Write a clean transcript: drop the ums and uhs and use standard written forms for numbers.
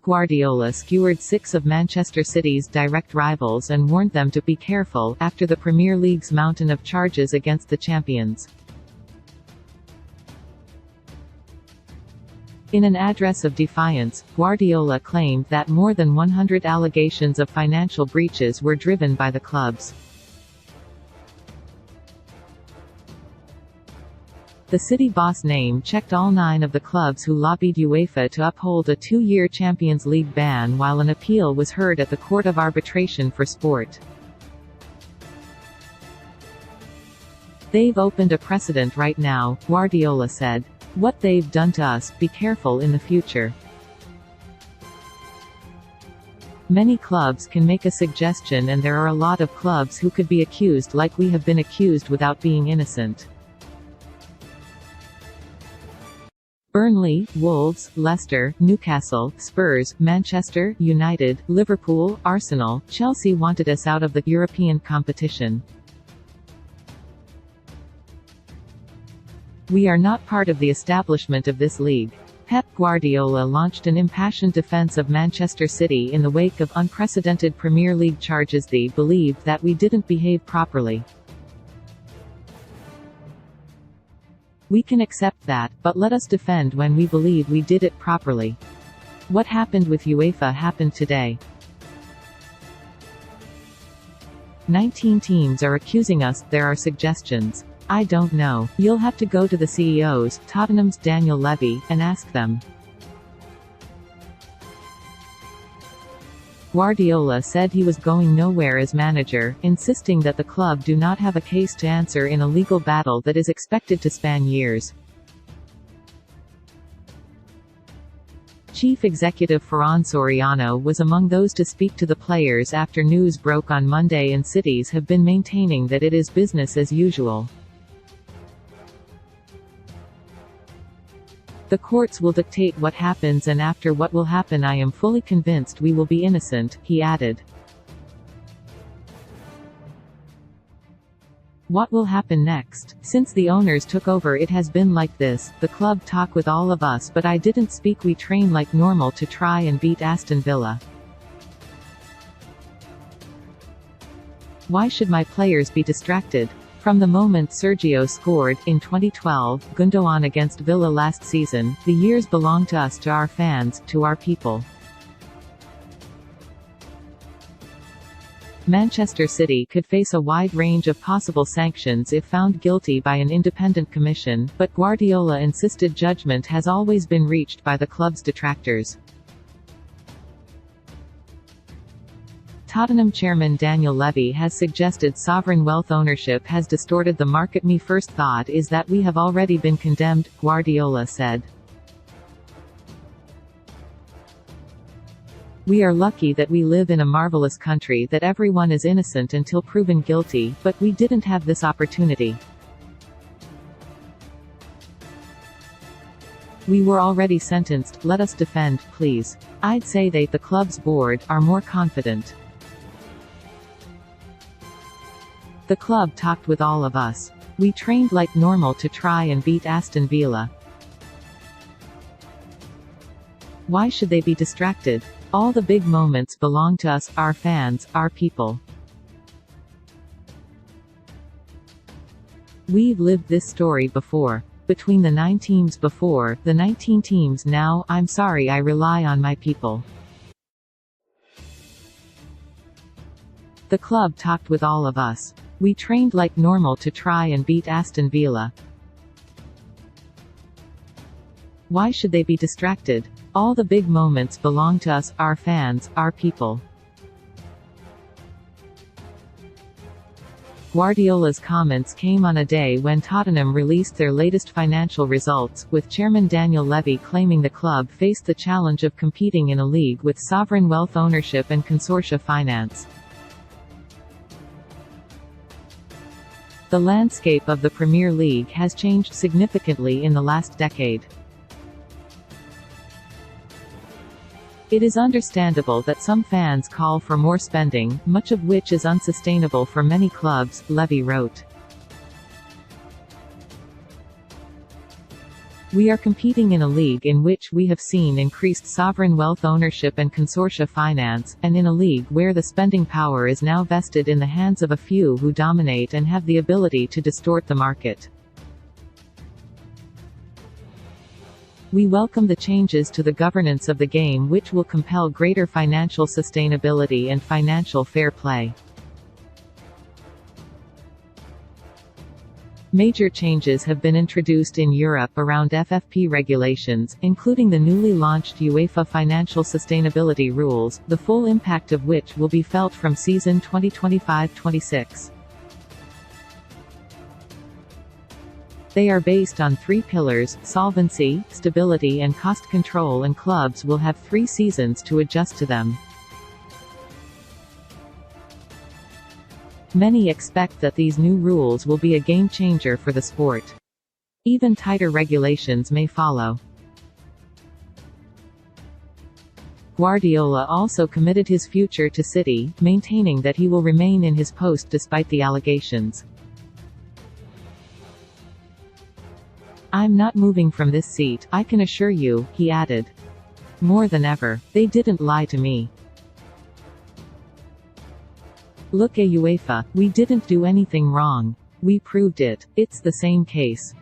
Guardiola skewered 6 of Manchester City's direct rivals and warned them to be careful after the Premier League's mountain of charges against the champions. In an address of defiance, Guardiola claimed that more than 100 allegations of financial breaches were driven by the clubs. The City boss name-checked all 9 of the clubs who lobbied UEFA to uphold a 2-year Champions League ban while an appeal was heard at the Court of Arbitration for Sport. "They've opened a precedent right now," Guardiola said. "What they've done to us, be careful in the future. Many clubs can make a suggestion and there are a lot of clubs who could be accused like we have been accused without being innocent. Burnley, Wolves, Leicester, Newcastle, Spurs, Manchester United, Liverpool, Arsenal, Chelsea wanted us out of the European competition. We are not part of the establishment of this league." Pep Guardiola launched an impassioned defense of Manchester City in the wake of unprecedented Premier League charges. They believed that we didn't behave properly. "We can accept that, but let us defend when we believe we did it properly. What happened with UEFA happened today. 19 teams are accusing us, there are suggestions. I don't know. You'll have to go to the CEOs, Tottenham's Daniel Levy, and ask them." Guardiola said he was going nowhere as manager, insisting that the club do not have a case to answer in a legal battle that is expected to span years. Chief Executive Ferran Soriano was among those to speak to the players after news broke on Monday, and cities have been maintaining that it is business as usual. "The courts will dictate what happens, and after what will happen I am fully convinced we will be innocent," he added. "What will happen next? Since the owners took over it has been like this. The club talk with all of us, but I didn't speak. We train like normal to try and beat Aston Villa. Why should my players be distracted? From the moment Sergio scored, in 2012, Gundogan against Villa last season, the years belong to us, to our fans, to our people." Manchester City could face a wide range of possible sanctions if found guilty by an independent commission, but Guardiola insisted judgment has always been reached by the club's detractors. Tottenham chairman Daniel Levy has suggested sovereign wealth ownership has distorted the market. "My first thought is that we have already been condemned," Guardiola said. "We are lucky that we live in a marvelous country, that everyone is innocent until proven guilty, but we didn't have this opportunity. We were already sentenced, let us defend, please. I'd say they, the club's board, are more confident. The club talked with all of us. We trained like normal to try and beat Aston Villa. Why should they be distracted? All the big moments belong to us, our fans, our people. We've lived this story before. Between the 9 teams before, the 19 teams now, I'm sorry, I rely on my people. The club talked with all of us. We trained like normal to try and beat Aston Villa. Why should they be distracted? All the big moments belong to us, our fans, our people." Guardiola's comments came on a day when Tottenham released their latest financial results, with chairman Daniel Levy claiming the club faced the challenge of competing in a league with sovereign wealth ownership and consortia finance. The landscape of the Premier League has changed significantly in the last decade. It is understandable that some fans call for more spending, much of which is unsustainable for many clubs, Levy wrote. We are competing in a league in which we have seen increased sovereign wealth ownership and consortia finance, and in a league where the spending power is now vested in the hands of a few who dominate and have the ability to distort the market. We welcome the changes to the governance of the game which will compel greater financial sustainability and financial fair play. Major changes have been introduced in Europe around FFP regulations, including the newly launched UEFA Financial Sustainability Rules, the full impact of which will be felt from season 2025-26. They are based on 3 pillars: solvency, stability and cost control, and clubs will have 3 seasons to adjust to them. Many expect that these new rules will be a game-changer for the sport. Even tighter regulations may follow. Guardiola also committed his future to City, maintaining that he will remain in his post despite the allegations. "I'm not moving from this seat, I can assure you," he added. "More than ever, they didn't lie to me. Look at UEFA, we didn't do anything wrong. We proved it. It's the same case."